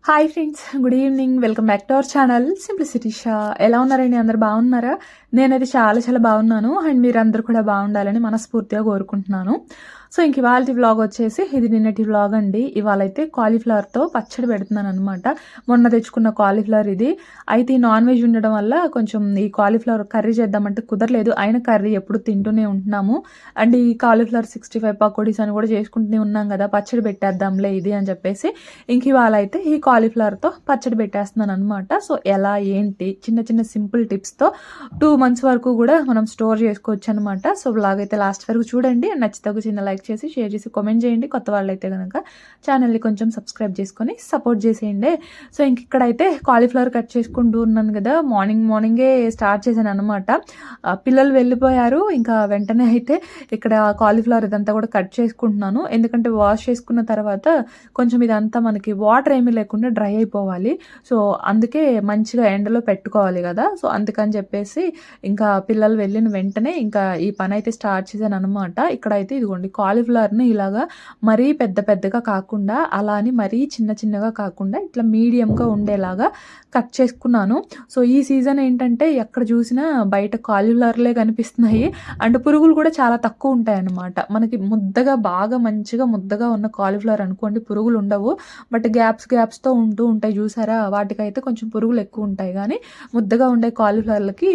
Hi friends, good evening. Welcome back to our channel simplicity Shah. ఎలా ఉన్నారండి? అందరు బాగున్నారా? నేనైతే చాలా చాలా బాగున్నాను. అండ్ మీరందరూ కూడా బాగుండాలని మనస్ఫూర్తిగా కోరుకుంటున్నాను. సో ఇంక ఇవాళ వ్లాగ్ వచ్చేసి ఇది నిన్నటి వ్లాగ్ అండి. ఇవాళ అయితే కాలీఫ్లవర్తో పచ్చడి పెడుతున్నాను అనమాట. మొన్న తెచ్చుకున్న కాలీఫ్లవర్ ఇది. అయితే ఈ నాన్ వెజ్ ఉండడం వల్ల కొంచెం ఈ కాలీఫ్లవర్ కర్రీ చేద్దామంటే కుదరలేదు. అయిన కర్రీ ఎప్పుడు తింటూనే ఉంటున్నాము. అండ్ ఈ కాలీఫ్లవర్ 65 పకోడీస్ అని కూడా చేసుకుంటూనే ఉన్నాం కదా, పచ్చడి పెట్టేద్దాంలే ఇది అని చెప్పేసి ఇంక ఇవాళ అయితే ఈ కాలీఫ్లవర్తో పచ్చడి పెట్టేస్తున్నాను అనమాట. సో ఎలా ఏంటి చిన్న చిన్న సింపుల్ టిప్స్తో 2 months వరకు కూడా మనం స్టోర్ చేసుకోవచ్చు అనమాట. సో బ్లాగ్ అయితే లాస్ట్ వరకు చూడండి. నచ్చితే ఒక చిన్న లైక్ చేసి షేర్ చేసి కామెంట్ చేయండి. కొత్త వాళ్ళు అయితే కనుక ఛానల్ని కొంచెం సబ్స్క్రైబ్ చేసుకొని సపోర్ట్ చేసేయండి. సో ఇంక ఇక్కడైతే కాలీఫ్లవర్ కట్ చేసుకుంటూ ఉన్నాను కదా, మార్నింగే స్టార్ట్ చేశాను అనమాట. పిల్లలు వెళ్ళిపోయారు. ఇంకా వెంటనే అయితే ఇక్కడ కాలీఫ్లవర్ ఇదంతా కూడా కట్ చేసుకుంటున్నాను. ఎందుకంటే వాష్ చేసుకున్న తర్వాత కొంచెం ఇదంతా మనకి వాటర్ ఏమీ లేకుండా డ్రై అయిపోవాలి. సో అందుకే మంచిగా ఎండలో పెట్టుకోవాలి కదా. సో అందుకని చెప్పేసి ఇంకా పిల్లలు వెళ్ళిన వెంటనే ఇంకా ఈ పని అయితే స్టార్ట్ చేశాను అనమాట. ఇక్కడైతే ఇదిగోండి కాలీఫ్లవర్ని ఇలాగా మరీ పెద్దగా కాకుండా, అలా అని మరీ చిన్నగా కాకుండా ఇట్లా మీడియంగా ఉండేలాగా కట్ చేసుకున్నాను. సో ఈ సీజన్ ఏంటంటే ఎక్కడ చూసినా బయట కాలీఫ్లవర్లే కనిపిస్తున్నాయి. అండ్ పురుగులు కూడా చాలా తక్కువ ఉంటాయి అన్నమాట. మనకి ముద్దగా బాగా మంచిగా ముద్దగా ఉన్న కాలీఫ్లవర్ అనుకోండి పురుగులు ఉండవు. బట్ గ్యాప్స్తో ఉంటూ ఉంటాయి చూసారా, వాటికైతే కొంచెం పురుగులు ఎక్కువ ఉంటాయి. కానీ ముద్దగా ఉండే కాలీఫ్లవర్లకి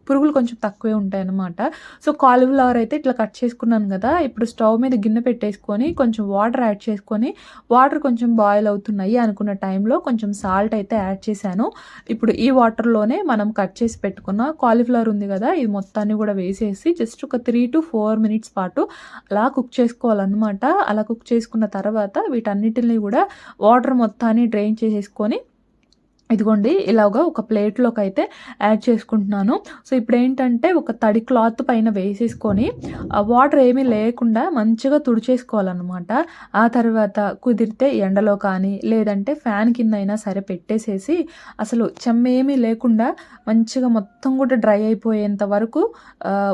పురుగులు కొంచెం తక్కువే ఉంటాయి అన్నమాట. సో కాలీఫ్లవర్ అయితే ఇట్లా కట్ చేసుకున్నాను కదా. ఇప్పుడు స్టవ్ మీద గిన్నె పెట్టేసుకొని కొంచెం వాటర్ యాడ్ చేసుకొని, వాటర్ కొంచెం బాయిల్ అవుతున్నాయి అనుకున్న టైంలో కొంచెం సాల్ట్ అయితే యాడ్ చేశాను. ఇప్పుడు ఈ వాటర్లోనే మనం కట్ చేసి పెట్టుకున్న కాలీఫ్లవర్ ఉంది కదా, ఇది మొత్తాన్ని కూడా వేసేసి జస్ట్ ఒక 3 to 4 minutes పాటు అలా కుక్ చేసుకోవాలన్నమాట. అలా కుక్ చేసుకున్న తర్వాత వీటన్నిటిని కూడా వాటర్ మొత్తాన్ని డ్రైన్ చేసేసుకొని ఇదిగోండి ఇలాగా ఒక ప్లేట్లోకి అయితే యాడ్ చేసుకుంటున్నాను. సో ఇప్పుడు ఏంటంటే ఒక తడి క్లాత్ పైన వేసేసుకొని వాటర్ ఏమీ లేకుండా మంచిగా తుడిచేసుకోవాలన్నమాట. ఆ తర్వాత కుదిరితే ఎండలో కానీ లేదంటే ఫ్యాన్ కింద అయినా సరే పెట్టేసేసి అసలు చెమ్మేమీ లేకుండా మంచిగా మొత్తం కూడా డ్రై అయిపోయేంత వరకు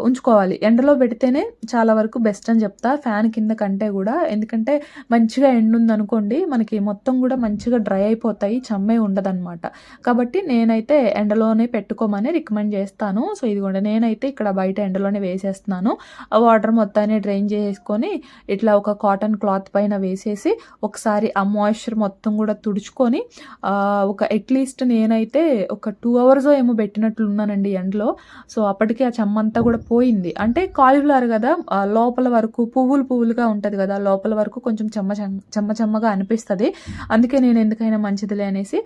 ఉంచుకోవాలి. ఎండలో పెడితేనే చాలా వరకు బెస్ట్ అని చెప్తా, ఫ్యాన్ కింద కంటే కూడా. ఎందుకంటే మంచిగా ఎండుందనుకోండి మనకి మొత్తం కూడా మంచిగా డ్రై అయిపోతాయి, చెమ్మే ఉండదన్నమాట. కాబట్టి నేనైతే ఎండలోనే పెట్టుకోమని రికమెండ్ చేస్తాను. సో ఇదిగోండి నేనైతే ఇక్కడ బయట ఎండలోనే వేసేస్తున్నాను. ఆ వాటర్ మొత్తాన్ని డ్రైన్ చేసుకొని ఇట్లా ఒక కాటన్ క్లాత్ పైన వేసేసి ఒకసారి ఆ మాయిశ్చర్ మొత్తం కూడా తుడుచుకొని ఒక అట్లీస్ట్ నేనైతే ఒక 2 hours ఏమో పెట్టినట్లున్నానండి ఎండలో. సో అప్పటికి ఆ చెమ్మంతా కూడా పోయింది. అంటే కాలీఫ్లవర్ కదా, లోపల వరకు పువ్వులుగా ఉంటుంది కదా, లోపల వరకు కొంచెం చెమ్మగా అనిపిస్తుంది. అందుకే నేను ఎందుకైనా మంచిదిలే అనేసి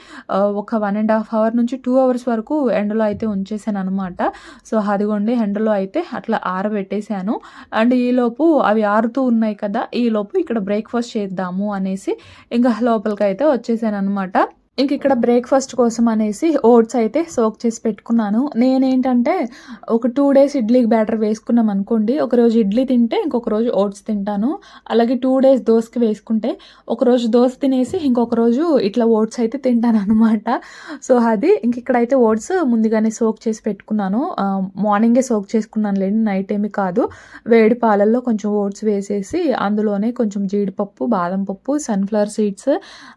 ఒక 1.5 hour నుంచి 2 hours వరకు ఎండలో అయితే ఉంచేసాను అనమాట. సో అదిగోండి ఎండలో అయితే అట్లా ఆరబెట్టేశాను. అండ్ ఈలోపు అవి ఆరుతూ ఉన్నాయి కదా, ఈలోపు ఇక్కడ బ్రేక్ఫాస్ట్ చేద్దాము అనేసి ఇంకా లోపలికి అయితే వచ్చేసాను అనమాట. ఇంక ఇక్కడ బ్రేక్ఫాస్ట్ కోసం అనేసి ఓట్స్ అయితే సోక్ చేసి పెట్టుకున్నాను. నేనేంటంటే ఒక 2 days ఇడ్లీకి బ్యాటర్ వేసుకున్నాం అనుకోండి, ఒకరోజు ఇడ్లీ తింటే ఇంకొక రోజు ఓట్స్ తింటాను. అలాగే 2 days దోసకి వేసుకుంటే ఒకరోజు దోస తినేసి ఇంకొక రోజు ఇట్లా ఓట్స్ అయితే తింటాను అనమాట. సో అది ఇంక ఇక్కడైతే ఓట్స్ ముందుగానే సోక్ చేసి పెట్టుకున్నాను. మార్నింగే సోక్ చేసుకున్నాను లేండి, నైట్ ఏమి కాదు. వేడి పాలల్లో కొంచెం ఓట్స్ వేసేసి అందులోనే కొంచెం జీడిపప్పు, బాదం పప్పు, సన్ఫ్లవర్ సీడ్స్,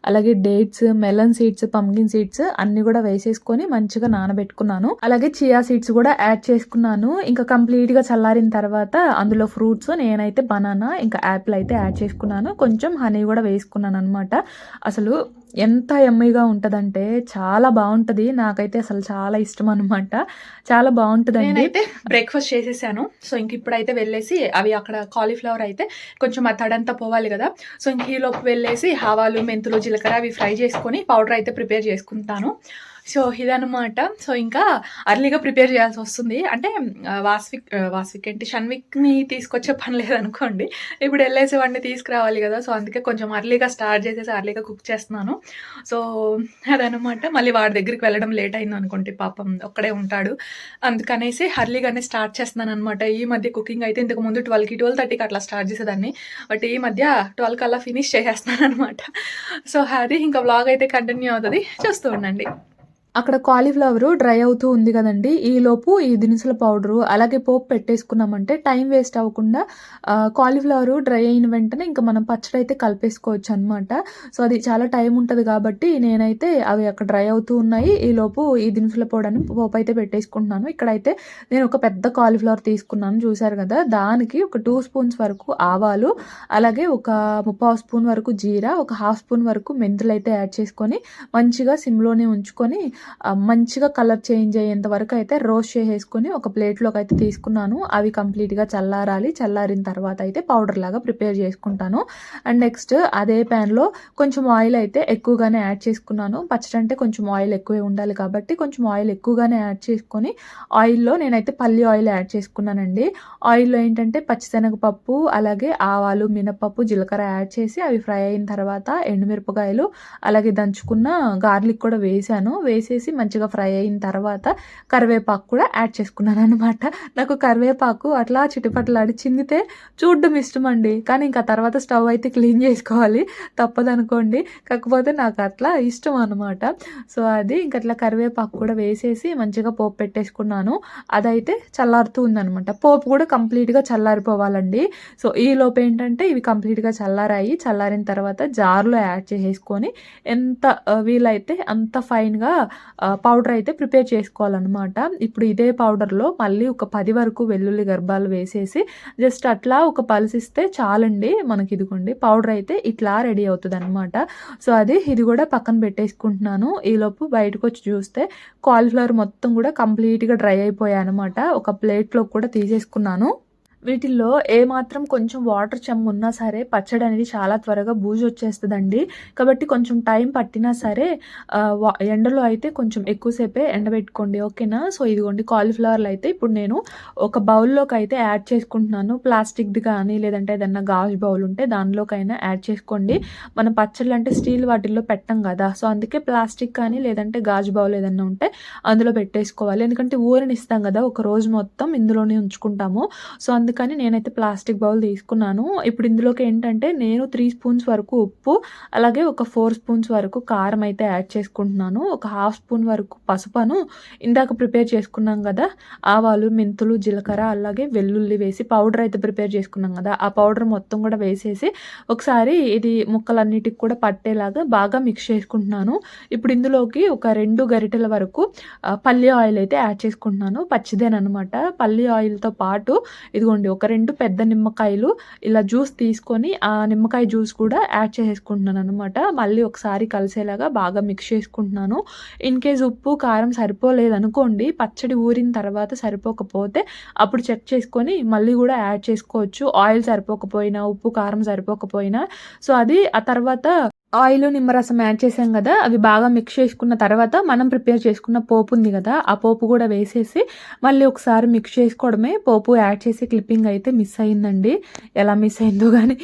అలాగే dates, melon seeds, pumpkin seeds అన్ని కూడా వేసేసుకొని మంచిగా నానబెట్టుకున్నాను. అలాగే చియా సీడ్స్ కూడా యాడ్ చేసుకున్నాను. ఇంకా కంప్లీట్ గా చల్లారిన తర్వాత అందులో ఫ్రూట్స్ నేనైతే బనానా ఇంకా యాపిల్ అయితే యాడ్ చేసుకున్నాను. కొంచెం హనీ కూడా వేసుకున్నాను అనమాట. అసలు ఎంత యమ్మీగా ఉంటుందంటే చాలా బాగుంటుంది. నాకైతే అసలు చాలా ఇష్టం అనమాట, చాలా బాగుంటుందండి. నేనైతే బ్రేక్ఫాస్ట్ చేసేసాను. సో ఇంక ఇప్పుడైతే వెళ్ళేసి అవి అక్కడ కాలీఫ్లవర్ అయితే కొంచెం ఆ తడంతా పోవాలి కదా, సో ఇంక ఈలోపు వెళ్ళేసి ఆవాలు, మెంతులు, జీలకర్ర అవి ఫ్రై చేసుకొని పౌడర్ అయితే ప్రిపేర్ చేసుకుంటాను. సో ఇదనమాట. సో ఇంకా అర్లీగా ప్రిపేర్ చేయాల్సి వస్తుంది. అంటే వాస్విక్ ఏంటి షన్విక్ని తీసుకొచ్చే పని లేదనుకోండి, ఇప్పుడు వెళ్ళేసి వాడిని తీసుకురావాలి కదా. సో అందుకే కొంచెం అర్లీగా స్టార్ట్ చేసేసి అర్లీగా కుక్ చేస్తున్నాను. సో అదనమాట. మళ్ళీ వాడి దగ్గరికి వెళ్ళడం లేట్ అయింది అనుకోండి, పాపం ఒక్కడే ఉంటాడు. అందుకనేసి అర్లీగానే స్టార్ట్ చేస్తున్నాను అనమాట. ఈ మధ్య కుకింగ్ అయితే ఇంతకు ముందు 12కి 12:30కి అట్లా స్టార్ట్ చేసేదాన్ని. బట్ ఈ మధ్య 12 కల్లా ఫినిష్ చేసేస్తున్నాను అనమాట. సో అది ఇంకా వ్లాగ్ అయితే కంటిన్యూ అవుతుంది, చూస్తూ ఉండండి. అక్కడ కాలీఫ్లవరు డ్రై అవుతూ ఉంది కదండీ! ఈలోపు ఈ దినుసుల పౌడరు, అలాగే పోపు పెట్టేసుకున్నామంటే టైం వేస్ట్ అవ్వకుండా కాలీఫ్లవరు డ్రై అయిన వెంటనే ఇంక మనం పచ్చడైతే కలిపేసుకోవచ్చనమాట. సో, అది చాలా టైం ఉంటది కాబట్టి నేనైతే అవి అక్కడ డ్రై అవుతూ ఉన్నాయి. ఈలోపు ఈ దినుసుల పౌడర్‌ని పోపయితే పెట్టేసుకుంటున్నాను. ఇక్కడైతే నేను ఒక పెద్ద కాలీఫ్లవర్ తీసుకున్నాను చూసారు కదా! దానికి ఒక 2 స్పూన్స్ వరకు ఆవాలు, అలాగే ఒక 3/4 స్పూన్ వరకు జీరా, ఒక 1/2 స్పూన్ వరకు మెంతులైతే యాడ్ చేసుకొని మంచిగా సిమ్‌లోనే ఉంచుకొని మంచిగా కలర్ చేంజ్ అయ్యేంత వరకు అయితే రోస్ట్ చేసేసుకొని ఒక ప్లేట్‌లోకి అయితే తీసుకున్నాను. అవి కంప్లీట్‌గా చల్లారాలి. చల్లారిన తర్వాత అయితే పౌడర్ లాగా ప్రిపేర్ చేసుకుంటాను. అండ్ నెక్స్ట్ అదే ప్యాన్‌లో కొంచెం ఆయిల్ అయితే ఎక్కువగానే యాడ్ చేసుకున్నాను. పచ్చడి అంటే కొంచెం ఆయిల్ ఎక్కువే ఉండాలి కాబట్టి కొంచెం ఆయిల్ ఎక్కువగానే యాడ్ చేసుకొని ఆయిల్‌లో నేనైతే పల్లి ఆయిల్ యాడ్ చేసుకున్నానండి. ఆయిల్‌లో ఏంటంటే పచ్చిశనగపప్పు, అలాగే ఆవాలు, మినపప్పు, జీలకర్ర యాడ్ చేసి అవి ఫ్రై అయిన తర్వాత ఎండుమిరపకాయలు, అలాగే దంచుకున్న గార్లిక్ కూడా వేశాను. వేసేసి మంచిగా ఫ్రై అయిన తర్వాత కరివేపాకు కూడా యాడ్ చేసుకున్నాననమాట. నాకు కరివేపాకు అట్లా చిటపటలాడి చిందితే చూడడం ఇష్టమండి. కానీ ఇంకా తర్వాత స్టవ్ అయితే క్లీన్ చేసుకోవాలి. తప్పదనుకోండి. కాకపోతే నాకు అట్లా ఇష్టం అనమాట. సో, అది ఇంక అట్లా కరివేపాకు కూడా వేసేసి మంచిగా పోపు పెట్టేసుకున్నాను. అదైతే చల్లారుతూ ఉందనమాట. పోపు కూడా కంప్లీట్‌గా చల్లారిపోవాలండి. సో, ఈలోపు ఏంటంటే ఇవి కంప్లీట్‌గా చల్లారాయి. చల్లారిన తర్వాత జార్‌లో యాడ్ చేసేసుకొని ఎంత వీలైతే అంత ఫైన్‌గా పౌడర్ అయితే ప్రిపేర్ చేసుకోవాలనమాట. ఇప్పుడు ఇదే పౌడర్‌లో మళ్ళీ ఒక 10 వరకు వెల్లుల్లి గర్భాలు వేసేసి జస్ట్ అట్లా ఒక పల్సిస్తే చాలండి. మనకి ఇదిగోండి పౌడర్ అయితే ఇట్లా రెడీ అవుతదనమాట. సో, ఇది కూడా పక్కన పెట్టేసుకుంటున్నాను. ఈలోపు బయటకొచ్చి చూస్తే కాలీఫ్లవర్ మొత్తం కూడా కంప్లీట్‌గా డ్రై అయిపోయాయనమాట. ఒక ప్లేట్‌లోకి కూడా తీసేసుకున్నాను. వీటిల్లో ఏమాత్రం కొంచెం వాటర్ చెమ్మున్నా సరే పచ్చడనేది చాలా త్వరగా బూజొచ్చేస్తదండి. కాబట్టి కొంచెం టైం పట్టినా సరే ఎండలో అయితే కొంచెం ఎక్కువ సేపే ఎండబెట్టుకోండి. ఓకేనా? సో, ఇదిగోండి కాలీఫ్లవర్లు అయితే ఇప్పుడు నేను ఒక బౌల్‌లోకైతే యాడ్ చేసుకుంటున్నాను. ప్లాస్టిక్‌ది కానీ లేదంటే ఏదన్నా గాజు బౌల్ ఉంటే దానిలోకైనా యాడ్ చేసుకోండి. మనం పచ్చళ్ళంటే స్టీల్ వాటిల్లో పెట్టం గదా! సో, అందుకే ప్లాస్టిక్ కానీ లేదంటే గాజు బౌల్ ఏదన్నా ఉంటే అందులో పెట్టేసుకోవాలి. ఎందుకంటే ఊరనిస్తాం గదా! ఒక రోజు మొత్తం ఇందులోనే ఉంచుకుంటాము. సో, అందుకని నేనైతే ప్లాస్టిక్ బౌల్ తీసుకున్నాను. ఇప్పుడు ఇందులోకి ఏంటంటే నేను 3 స్పూన్స్ వరకు ఉప్పు, అలాగే ఒక 4 స్పూన్స్ వరకు కారం అయితే యాడ్ చేసుకుంటున్నాను. ఒక 1/2 స్పూన్ వరకు పసుపను ఇందాక ప్రిపేర్ చేసుకున్నాం గదా! ఆవాలు, మెంతులు, జీలకర్ర, అలాగే వెల్లుల్లి వేసి పౌడర్ అయితే ప్రిపేర్ చేసుకున్నాం గదా! ఆ పౌడర్ మొత్తం కూడా వేసేసి ఒకసారి ఇది ముక్కలన్నిటికి కూడా పట్టేలాగా బాగా మిక్స్ చేసుకుంటున్నాను. ఇప్పుడు ఇందులోకి ఒక 2 గరిటెల వరకు పల్లి ఆయిల్ అయితే యాడ్ చేసుకుంటున్నాను. పచ్చిదేననమాట. పల్లి ఆయిల్‌తో పాటు ఇదిగోండి ఒక 2 పెద్ద నిమ్మకాయలు ఇలా జ్యూస్ తీసుకొని ఆ నిమ్మకాయ జ్యూస్ కూడా యాడ్ చేసేసుకుంటున్నాననమాట. మళ్ళీ ఒకసారి కలిసేలాగా బాగా మిక్స్ చేసుకుంటున్నాను. ఇన్‌కేస్ ఉప్పు, కారం సరిపోలేదనుకోండి, పచ్చడి ఊరిన తర్వాత సరిపోకపోతే అప్పుడు చెక్ చేసుకొని మళ్ళీ గూడా యాడ్ చేసుకోవచ్చు. ఆయిల్ సరిపోకపోయినా, ఉప్పు, కారం సరిపోకపోయినా. సో, ఆ తర్వాత ఆయిలు, నిమ్మరసం యాడ్ చేసాం గదా! అవి బాగా మిక్స్ చేసుకున్న తర్వాత మనం ప్రిపేర్ చేసుకున్న పోపు ఉంది గదా! ఆ పోపు గూడా వేసేసి మళ్ళీ ఒకసారి మిక్స్ చేసుకోవడమే. పోపు యాడ్ చేసే క్లిప్పింగ్ అయితే మిస్ అయిందండి. ఎలా మిస్ అయిందో గానీ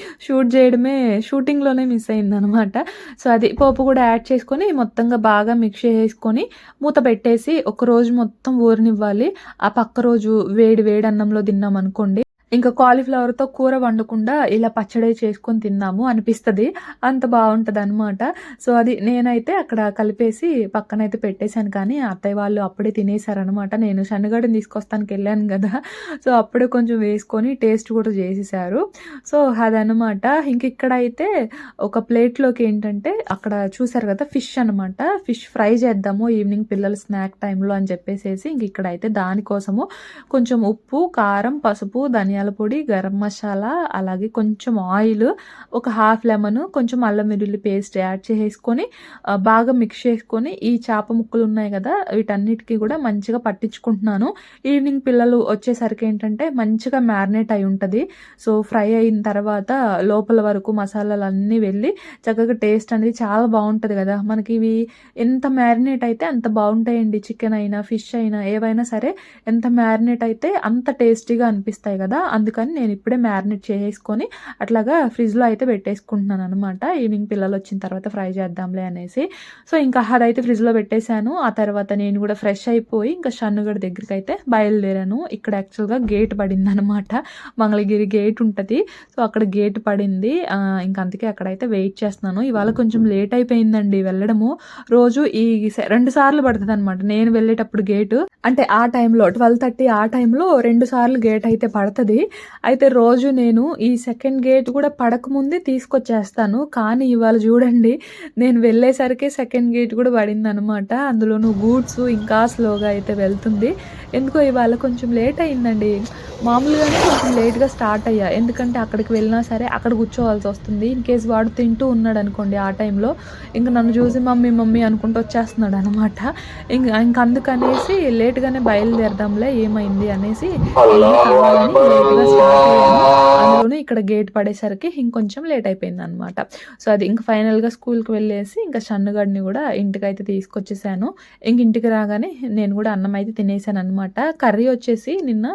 షూటింగ్‌లోనే మిస్ అయిందనమాట. సో, పోపు గూడా యాడ్ చేసుకొని మొత్తంగా బాగా మిక్స్ చేసేసుకొని మూత పెట్టేసి ఒక రోజు మొత్తం ఊరనివ్వాలి. ఆ పక్క రోజు వేడి వేడి అన్నంలో తిన్నామనుకోండి, ఇంకా కాలీఫ్లవర్‌తో కూర వండకుండా ఇలా పచ్చడే చేసుకొని తిన్నాము అనిపిస్తది. అంత బావుంటదనమాట. సో, నేనైతే అక్కడ కలిపేసి పక్కనైతే పెట్టేసాను కానీ, అత్తయ్య వాళ్ళు అప్పుడే తినేసారనమాట. నేను శనగడని తీసుకొస్తానికెళ్ళాను గదా! సో, అప్పుడే కొంచెం వేసుకొని టేస్ట్ కూడా చేసేసారు. సో, అదనమాట. ఇక్కడైతే ఒక ప్లేట్‌లోకి ఏంటంటే అక్కడ చూసారు కదా! ఫిష్ అనమాట. ఫిష్ ఫ్రై చేద్దాము ఈవినింగ్ పిల్లలు స్నాక్ టైమ్‌లో అని చెప్పేసేసి ఇక్కడైతే దానికోసము కొంచెం ఉప్పు, కారం, పసుపు, ధనియాల పొడి, గరం మసాలా, అలాగే కొంచెం ఆయిల్, ఒక హాఫ్ లెమన్, కొంచెం అల్లం వెల్లుల్లి పేస్ట్ యాడ్ చేసేసుకొని బాగా మిక్స్ చేసుకొని ఈ చేప ముక్కలు ఉన్నాయి కదా! వీటన్నిటికి కూడా మంచిగా పట్టించుకుంటున్నాను. ఈవినింగ్ పిల్లలు వచ్చేసరికి ఏంటంటే మంచిగా మ్యారినేట్ అయి ఉంటది. సో, ఫ్రై అయిన తర్వాత లోపల వరకు మసాలాలన్నీ వెళ్ళి చక్కగా టేస్ట్ అనేది చాలా బావుంటది కదా! మనకి ఇవి ఎంత మ్యారినేట్ అయితే అంత బావుంటాయండి. చికెన్ అయినా, ఫిష్ అయినా ఏవైనా సరే ఎంత మ్యారినేట్ అయితే అంత టేస్టీగా అనిపిస్తాయి కదా! అందుకని నేను ఇప్పుడే మ్యారినేట్ చేసేసుకొని అట్లాగా ఫ్రిడ్జ్లో అయితే పెట్టేసుకుంటున్నాను అనమాట. ఈవినింగ్ పిల్లలు వచ్చిన తర్వాత ఫ్రై చేద్దాంలే అనేసి. సో ఇంకా అదైతే ఫ్రిడ్జ్లో పెట్టేశాను. ఆ తర్వాత నేను కూడా ఫ్రెష్ అయిపోయి ఇంకా షన్నుగడ్ దగ్గరికి అయితే బయలుదేరాను. ఇక్కడ యాక్చువల్గా గేట్ పడింది అనమాట, మంగళగిరి గేట్ ఉంటుంది. సో అక్కడ గేట్ పడింది. ఇంకా అందుకే అక్కడైతే వెయిట్ చేస్తున్నాను. ఇవాళ కొంచెం లేట్ అయిపోయిందండి వెళ్ళడము. రోజు ఈ 2 సార్లు పడుతుంది అనమాట నేను వెళ్ళేటప్పుడు గేటు. అంటే ఆ టైంలో 12:30 ఆ టైంలో 2 సార్లు గేట్ అయితే పడుతుంది. అయితే రోజు నేను ఈ సెకండ్ గేట్ కూడా పడకముందే తీసుకొచ్చేస్తాను. కానీ ఇవాళ చూడండి నేను వెళ్ళేసరికి సెకండ్ గేట్ కూడా పడిందనమాట. అందులోనూ గూడ్స్ ఇంకా స్లోగా అయితే వెళ్తుంది. ఎందుకో ఇవాళ కొంచెం లేట్ అయిందండి. మామూలుగానే కొంచెం లేట్గా స్టార్ట్ అయ్యా, ఎందుకంటే అక్కడికి వెళ్ళినా సరే అక్కడ కూర్చోవాల్సి వస్తుంది. ఇన్ కేస్ వాడు తింటూ ఉన్నాడు అనుకోండి ఆ టైంలో, ఇంకా నన్ను చూసి మమ్మీ మమ్మీ అనుకుంటూ వచ్చేస్తున్నాడు అనమాట. ఇంక అందుకనేసి లేట్గానే బయలుదేరదాంలే ఏమైంది అనేసి కావాలని లేట్గా స్టార్ట్ అయ్యాను. అందులోనూ ఇక్కడ గేట్ పడేసరికి ఇంకొంచెం లేట్ అయిపోయింది అనమాట. సో అది ఇంకా ఫైనల్గా స్కూల్కి వెళ్ళేసి ఇంకా షన్నుగడ్ని కూడా ఇంటికైతే తీసుకొచ్చేసాను. ఇంటికి రాగానే నేను కూడా అన్నం అయితే తినేసాను అనమాట. కర్రీ వచ్చేసి నిన్న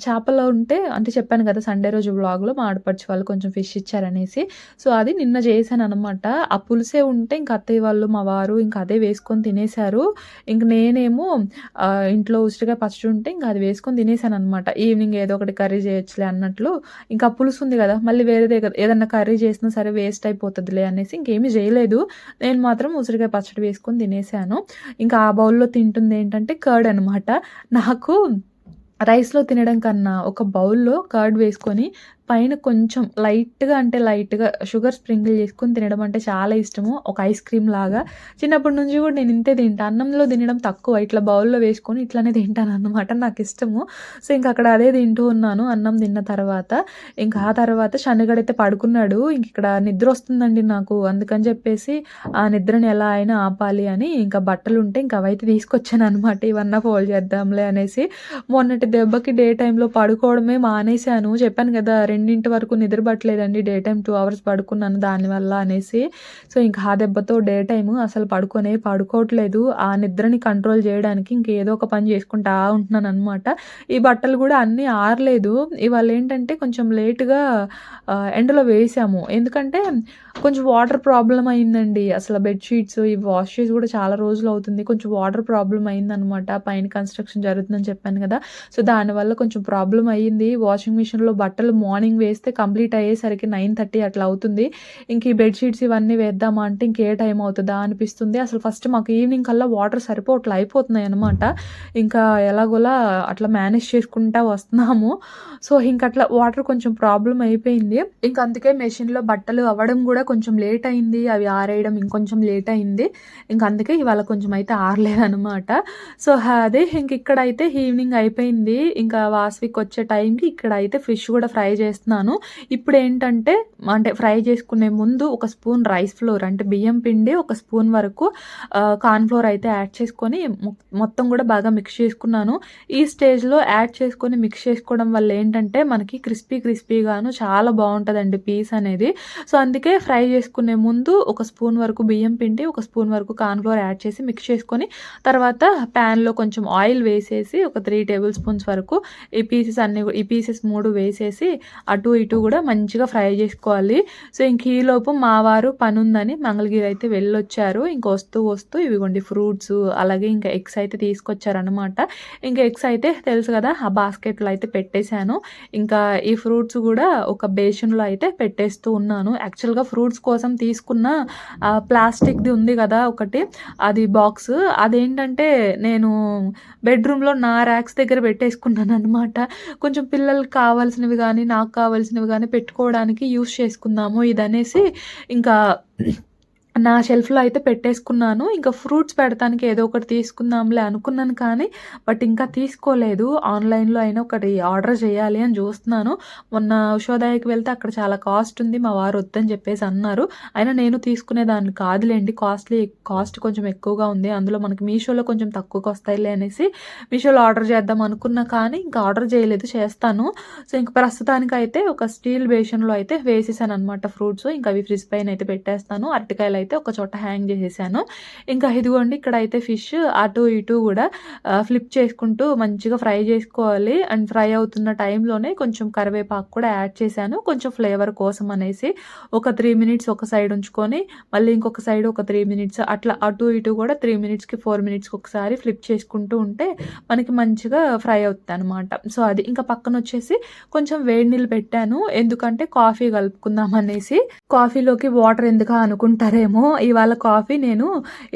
చేపలు ఉంటే, అంటే చెప్పాను కదా సండే రోజు వ్లాగ్లో మా ఆడపడుచు వాళ్ళు కొంచెం ఫిష్ ఇచ్చారనేసి. సో అది నిన్న చేశాను అనమాట. ఆ పులుసే ఉంటే ఇంక అత్తయ్య వాళ్ళు మా వారు ఇంకా అదే వేసుకొని తినేశారు. ఇంక నేనేమో ఇంట్లో ఉసిరికాయ పచ్చడి ఉంటే ఇంకా అది వేసుకొని తినేసాను అనమాట. ఈవినింగ్ ఏదో ఒకటి కర్రీ చేయొచ్చులే అన్నట్లు. ఇంకా పులుసు ఉంది కదా, మళ్ళీ వేరేదే కదా, ఏదన్నా కర్రీ చేసినా సరే వేస్ట్ అయిపోతుందిలే అనేసి ఇంకేమీ చేయలేదు. నేను మాత్రం ఉసిరికాయ పచ్చడి వేసుకొని తినేసాను. ఇంకా ఆ బౌల్లో తింటుంది ఏంటంటే కర్డ్ అనమాట. నాకు రైస్లో తినడం కన్నా ఒక బౌల్లో కర్డ్ వేసుకొని పైన కొంచెం లైట్గా షుగర్ స్ప్రింకిల్ చేసుకొని తినడం అంటే చాలా ఇష్టము. ఒక ఐస్ క్రీమ్ లాగా. చిన్నప్పటి నుంచి కూడా నేను ఇంతే తింటాను. అన్నంలో తినడం తక్కువ, ఇట్లా బౌల్లో వేసుకొని ఇట్లానే తింటాను అన్నమాట, నాకు ఇష్టము. సో ఇంకా అక్కడ అదే తింటూ ఉన్నాను అన్నం తిన్న తర్వాత. ఇంకా ఆ తర్వాత షన్నుగడైతే పడుకున్నాడు. ఇంక ఇక్కడ నిద్ర వస్తుందండి నాకు, అందుకని చెప్పేసి ఆ నిద్రని ఎలా అయినా ఆపాలి అని ఇంకా బట్టలు ఉంటే ఇంకా అవైతే తీసుకొచ్చాను అనమాట. ఇవన్నా ఫోల్డ్ చేద్దాంలే అనేసి. మొన్నటి దెబ్బకి డే టైంలో పడుకోవడమే మానేశాను. చెప్పాను కదా 2 వరకు నిద్ర పట్టలేదండి. డే టైం 2 అవర్స్ పడుకున్నాను దానివల్ల అనేసి. సో ఇంకా ఆ దెబ్బతో డే టైము అసలు పడుకోవట్లేదు. ఆ నిద్రని కంట్రోల్ చేయడానికి ఇంకేదో ఒక పని చేసుకుంటా ఉంటున్నాను అనమాట. ఈ బట్టలు కూడా అన్నీ ఆరలేదు. ఇవాళ ఏంటంటే కొంచెం లేటుగా ఎండలో వేసాము, ఎందుకంటే కొంచెం వాటర్ ప్రాబ్లం అయిందండి. అసలు బెడ్షీట్స్ ఇవి వాష్ చేసి కూడా చాలా రోజులు అవుతుంది. కొంచెం వాటర్ ప్రాబ్లం అయిందనమాట. పైన కన్స్ట్రక్షన్ జరుగుతుందని చెప్పాను కదా, సో దానివల్ల కొంచెం ప్రాబ్లం అయ్యింది. వాషింగ్ మిషన్లో బట్టలు మార్నింగ్ వేస్తే కంప్లీట్ అయ్యేసరికి 9:30 అట్లా అవుతుంది. ఇంక ఈ బెడ్షీట్స్ ఇవన్నీ వేద్దామా అంటే ఇంకే టైం అవుతుందా అనిపిస్తుంది. అసలు ఫస్ట్ మాకు ఈవినింగ్ కల్లా వాటర్ అయిపోతున్నాయి అనమాట. ఇంకా ఎలాగోలా అట్లా మేనేజ్ చేసుకుంటా వస్తున్నాము. సో ఇంక అట్లా వాటర్ కొంచెం ప్రాబ్లం అయిపోయింది. ఇంక అందుకే మెషిన్లో బట్టలు అవ్వడం కూడా కొంచెం లేట్ అయింది. అవి ఆరేయడం ఇంకొంచెం లేట్ అయింది. ఇంక అందుకే ఇవాళ కొంచెం అయితే ఆరలేదనమాట. సో అదే ఇంక ఇక్కడైతే ఈవినింగ్ అయిపోయింది. ఇంకా వాస్విక్ వచ్చే టైంకి ఇక్కడ అయితే ఫిష్ కూడా ఫ్రై చేస్తున్నాను. ఇప్పుడు ఏంటంటే, అంటే ఫ్రై చేసుకునే ముందు ఒక స్పూన్ రైస్ ఫ్లోర్ అంటే బియ్యం పిండి ఒక స్పూన్ వరకు కార్న్ ఫ్లోర్ అయితే యాడ్ చేసుకొని మొత్తం కూడా బాగా మిక్స్ చేసుకున్నాను. ఈ స్టేజ్లో యాడ్ చేసుకొని మిక్స్ చేసుకోవడం వల్ల ఏంటంటే మనకి క్రిస్పీగాను చాలా బాగుంటుందండి పీస్ అనేది. సో అందుకే ఫ్రై చేసుకునే ముందు ఒక స్పూన్ వరకు బియ్యం పిండి, ఒక స్పూన్ వరకు కార్న్ ఫ్లోర్ యాడ్ చేసి మిక్స్ చేసుకొని తర్వాత ప్యాన్లో కొంచెం ఆయిల్ వేసేసి ఒక 3 టేబుల్ స్పూన్స్ వరకు ఈ పీసెస్ 3 వేసేసి అటు ఇటు కూడా మంచిగా ఫ్రై చేసుకోవాలి. సో ఇంక ఈలోపు మా వారు పని ఉందని మంగళగిరి అయితే వెళ్ళొచ్చారు. ఇంక వస్తూ ఇవిగోండి ఫ్రూట్స్ అలాగే ఇంకా ఎగ్స్ అయితే తీసుకొచ్చారనమాట. ఇంకా ఎగ్స్ అయితే తెలుసు కదా ఆ బాస్కెట్లో అయితే పెట్టేశాను. ఇంకా ఈ ఫ్రూట్స్ కూడా ఒక బేషన్లో అయితే పెట్టేస్తూ ఉన్నాను. యాక్చువల్గా ఫ్రూట్స్ కోసం తీసుకున్న ప్లాస్టిక్ది ఉంది కదా ఒకటి, అది బాక్స్, అదేంటంటే నేను బెడ్రూమ్లో నా ర్యాక్స్ దగ్గర పెట్టేసుకున్నాను అనమాట. కొంచెం పిల్లలకి కావాల్సినవి కానీ నాకు కావాల్సినవి కానీ పెట్టుకోవడానికి యూస్ చేసుకుందాము ఇదనేసి ఇంకా నా షెల్ఫ్లో అయితే పెట్టేసుకున్నాను. ఇంకా ఫ్రూట్స్ పెడతానికి ఏదో ఒకటి తీసుకుందాంలే అనుకున్నాను, కానీ బట్ ఇంకా తీసుకోలేదు. ఆన్లైన్లో అయినా ఒకటి ఆర్డర్ చేయాలి అని చూస్తున్నాను. మొన్న ఉషోదయకి వెళ్తే అక్కడ చాలా కాస్ట్ ఉంది, మా వారు వద్దని చెప్పేసి అన్నారు. అయినా నేను తీసుకునేదాన్ని కాదులేండి, కాస్ట్ కొంచెం ఎక్కువగా ఉంది. అందులో మనకి మీషోలో కొంచెం తక్కువకి వస్తాయిలే అనేసి మీషోలో ఆర్డర్ చేద్దాం అనుకున్నా, కానీ ఇంకా ఆర్డర్ చేయలేదు, చేస్తాను. సో ఇంక ప్రస్తుతానికి అయితే ఒక స్టీల్ బేషన్లో అయితే వేసేసాను అనమాట ఫ్రూట్స్. ఇంకా అవి ఫ్రిడ్జ్ పైన అయితే పెట్టేస్తాను. అరటికాయలు అయితే ఒక చోట హ్యాంగ్ చేసేసాను. ఇంకా ఇదిగోండి ఇక్కడైతే ఫిష్ అటు ఇటు కూడా ఫ్లిప్ చేసుకుంటూ మంచిగా ఫ్రై చేసుకోవాలి. అండ్ ఫ్రై అవుతున్న టైంలోనే కొంచెం కరివేపాకు కూడా యాడ్ చేశాను, కొంచెం ఫ్లేవర్ కోసం అనేసి. ఒక 3 మినిట్స్ ఒక సైడ్ ఉంచుకొని మళ్ళీ ఇంకొక సైడ్ ఒక 3 మినిట్స్ అట్లా అటు ఇటు కూడా 3 మినిట్స్కి 4 మినిట్స్కి ఒకసారి ఫ్లిప్ చేసుకుంటూ ఉంటే మనకి మంచిగా ఫ్రై అవుతుంది అనమాట. సో అది ఇంకా పక్కన వచ్చేసి కొంచెం వేడి నీళ్ళు పెట్టాను, ఎందుకంటే కాఫీ కలుపుకుందాం అనేసి. కాఫీలోకి వాటర్ ఎందుకు అనుకుంటారేమో, ఇవాళ కాఫీ నేను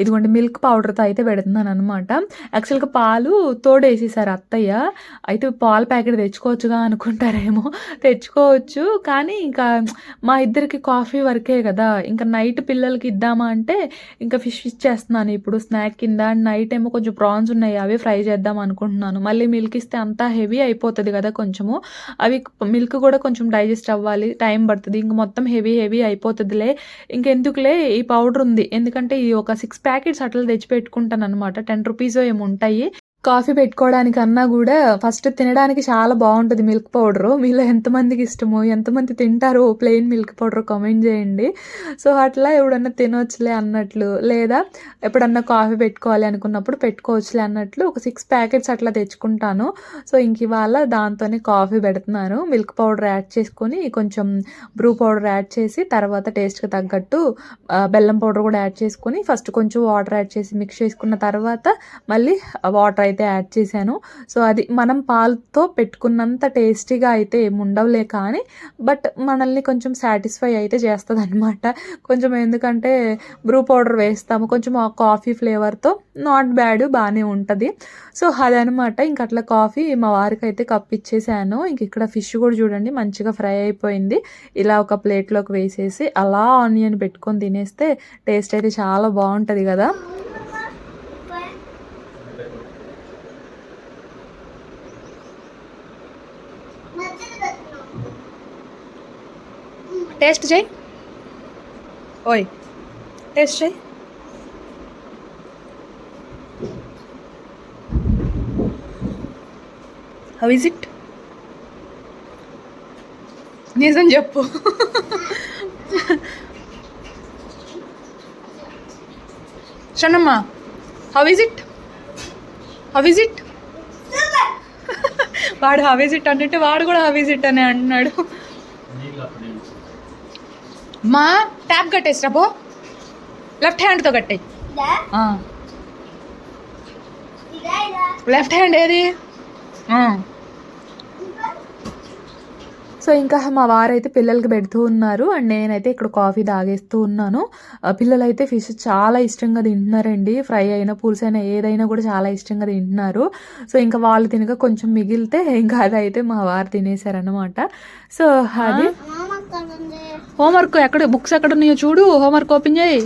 ఇదిగోండి మిల్క్ పౌడర్తో అయితే పెడుతున్నాను అనమాట. యాక్చువల్గా పాలు తోడేసేసారు అత్తయ్య, అయితే పాల ప్యాకెట్ తెచ్చుకోవచ్చుగా అనుకుంటారేమో, తెచ్చుకోవచ్చు కానీ ఇంకా మా ఇద్దరికి కాఫీ వరకే కదా, ఇంకా నైట్ పిల్లలకి ఇద్దామా అంటే ఇంకా ఫిష్ ఇచ్చేస్తున్నాను ఇప్పుడు స్నాక్ కింద. నైట్ ఏమో కొంచెం ప్రాన్స్ ఉన్నాయి, అవి ఫ్రై చేద్దాం అనుకుంటున్నాను. మళ్ళీ మిల్క్ ఇస్తే అంతా హెవీ అయిపోతుంది కదా కొంచెము, అవి మిల్క్ కూడా కొంచెం డైజెస్ట్ అవ్వాలి, టైం పడుతుంది. ఇంక మొత్తం హెవీ అయిపోతుందిలే, ఇంకెందుకులే ఈ పౌడర్ ఉంది, ఎందుకంటే ఈ ఒక 6 ప్యాకెట్స్ అట్లా తెచ్చి పెట్టుకుంటాను అనమాట. 10 రూపీస్ ఏమి ఉంటాయి. కాఫీ పెట్టుకోవడానికన్నా కూడా ఫస్ట్ తినడానికి చాలా బాగుంటుంది మిల్క్ పౌడరు. మీలో ఎంతమందికి ఇష్టమో, ఎంతమంది తింటారో ప్లెయిన్ మిల్క్ పౌడర్ కామెంట్ చేయండి. సో అట్లా ఎప్పుడన్నా తినొచ్చులే అన్నట్లు, లేదా ఎప్పుడన్నా కాఫీ పెట్టుకోవాలి అనుకున్నప్పుడు పెట్టుకోవచ్చులే అన్నట్లు ఒక 6 ప్యాకెట్స్ అట్లా తెచ్చుకుంటాను. సో ఇంక ఇవాళ దాంతోనే కాఫీ పెడుతున్నాను. మిల్క్ పౌడర్ యాడ్ చేసుకొని కొంచెం బ్రూ పౌడర్ యాడ్ చేసి తర్వాత టేస్ట్కి తగ్గట్టు బెల్లం పౌడర్ కూడా యాడ్ చేసుకొని ఫస్ట్ కొంచెం వాటర్ యాడ్ చేసి మిక్స్ చేసుకున్న తర్వాత మళ్ళీ వాటర్ అయితే యాడ్ చేశాను. సో అది మనం పాలతో పెట్టుకున్నంత టేస్టీగా అయితే ఏముండవులే కానీ బట్ మనల్ని కొంచెం సాటిస్ఫై అయితే చేస్తుంది అనమాట కొంచెం, ఎందుకంటే బ్రూ పౌడర్ వేస్తాము కొంచెం ఆ కాఫీ ఫ్లేవర్తో, నాట్ బ్యాడ్, బాగానే ఉంటుంది. సో అదనమాట. ఇంక అట్లా కాఫీ మా వారికి అయితే కప్ ఇచ్చేసాను. ఇంక ఇక్కడ ఫిష్ కూడా చూడండి మంచిగా ఫ్రై అయిపోయింది. ఇలా ఒక ప్లేట్లోకి వేసేసి అలా ఆనియన్ పెట్టుకొని తినేస్తే టేస్ట్ అయితే చాలా బాగుంటుంది కదా. టేస్ట్ చేయి, ఓయ్ టేస్ట్ చేయి. How is it? నిజం చెప్పు. Shannamma how is it? How is it? వాడు హౌ ఇస్ ఇట్ అంటే వాడు కూడా హౌ ఇస్ ఇట్ అని అంటున్నాడు. మా ట్యాప్ కట్టేసిరా పో, లెఫ్ట్ హ్యాండ్తో కట్టాయి. లెఫ్ట్ హ్యాండ్ ఏది? సో ఇంకా మా వారైతే పిల్లలకి పెడుతూ ఉన్నారు అండ్ నేనైతే ఇక్కడ కాఫీ తాగేస్తూ ఉన్నాను. పిల్లలైతే ఫిష్ చాలా ఇష్టంగా తింటున్నారండి, ఫ్రై అయినా పులుసు అయినా ఏదైనా కూడా చాలా ఇష్టంగా తింటున్నారు. సో ఇంకా వాళ్ళు తినక కొంచెం మిగిలితే ఇంకా అదైతే మా వారు తినేసారనమాట. సో అది హోంవర్క్ ఎక్కడ, బుక్స్ ఎక్కడ ఉన్నాయో చూడు, హోంవర్క్ ఓపెన్ చేయి.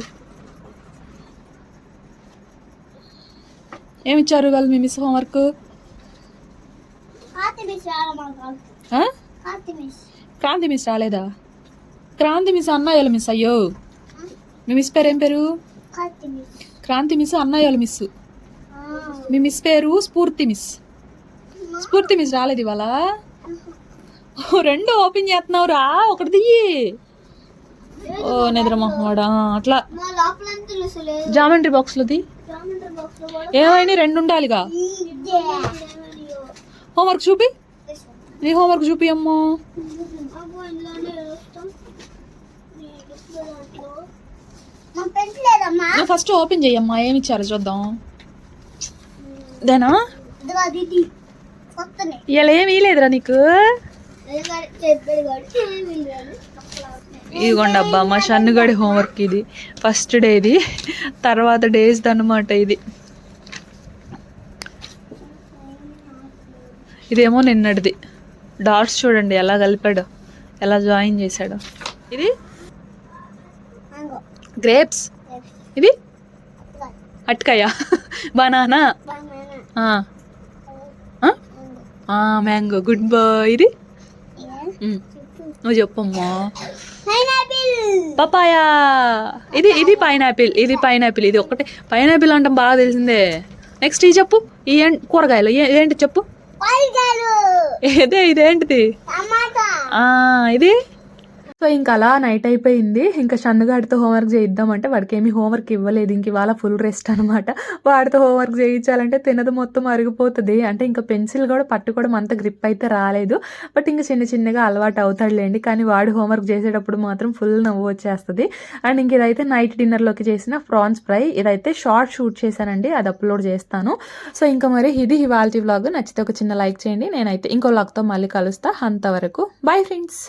ఏమిచ్చారు వాళ్ళు మీ మిస్ హోంవర్క్? క్రాంతి మిస్ రాలేదా? క్రాంతి మిస్ అన్నయ్యల మిస్. అయ్యో మీ మిస్ పేరు ఏం పేరు? క్రాంతి మిస్ అన్నయ్యల మిస్. మీ మిస్ పేరు స్ఫూర్తి మిస్. స్ఫూర్తి మిస్ రాలేదు ఇవాళ. రెండు ఓపెన్ చేస్తున్నావు రా, ఒకటి దియ్యి. ఓ నిద్రమోహవాడా, అట్లా జామెంట్రీ బాక్స్లోది ఏమైనా 2 ఉండాలిగా. హోంవర్క్ చూపి, నీ హోంవర్క్ చూపి అమ్మో. నువ్వు ఫస్ట్ ఓపెన్ చెయ్యమ్మా, ఏమి ఇచ్చారో చూద్దాం. దేనా ఇలా ఏమి ఇలేదురా నీకు? ఇదిగోండి అబ్బా మా షన్నుగడి హోంవర్క్ ఇది, ఫస్ట్ డేది, తర్వాత డేస్ది అనమాట ఇది. ఇదేమో నిన్నటిది. డాట్స్ చూడండి ఎలా కలిపాడు, ఎలా జాయిన్ చేశాడు. ఇది గ్రేప్స్, ఇది అట్కాయ, బనానా, మ్యాంగో. Good boy. ఇది నువ్వు చెప్పమ్మా. పపాయా. ఇది ఇది పైనాపిల్, ఇది పైనాపిల్. ఇది ఒకటే పైనాపిల్ అంటే బాగా తెలిసిందే. నెక్స్ట్ ఇది చెప్పు, ఈ కూరగాయలు ఏంటి చెప్పు. ఇదే ఇదేంటిది? ఇది సో ఇంక అలా నైట్ అయిపోయింది. ఇంకా షన్నుగాడితో హోంవర్క్ చేయిద్దామంటే వాడికేమి హోంవర్క్ ఇవ్వలేదు. ఇంక ఇవాళ ఫుల్ రెస్ట్ అనమాట. వాడితో హోంవర్క్ చేయించాలంటే తినది మొత్తం అరిగిపోతది. అంటే ఇంకా పెన్సిల్ కూడా పట్టుకోవడం అంత గ్రిప్ అయితే రాలేదు. బట్ ఇంక చిన్న చిన్నగా అలవాటు అవుతాడులేండి. కానీ వాడు హోంవర్క్ చేసేటప్పుడు మాత్రం ఫుల్ నవ్వు వచ్చేస్తది. అండ్ ఇంక ఇదైతే నైట్ డిన్నర్‌లోకి చేసిన ప్రాన్స్ ఫ్రై. ఇదైతే షార్ట్ షూట్ చేశానండి. అది అప్‌లోడ్ చేస్తాను. సో ఇంకా మరి ఇది ఇవాల్టి వ్లాగ్. నచ్చితే ఒక చిన్న లైక్ చేయండి. నేనైతే ఇంకో వ్లాగ్‌తో మళ్ళీ కలుస్తా. అంతవరకు బై ఫ్రెండ్స్.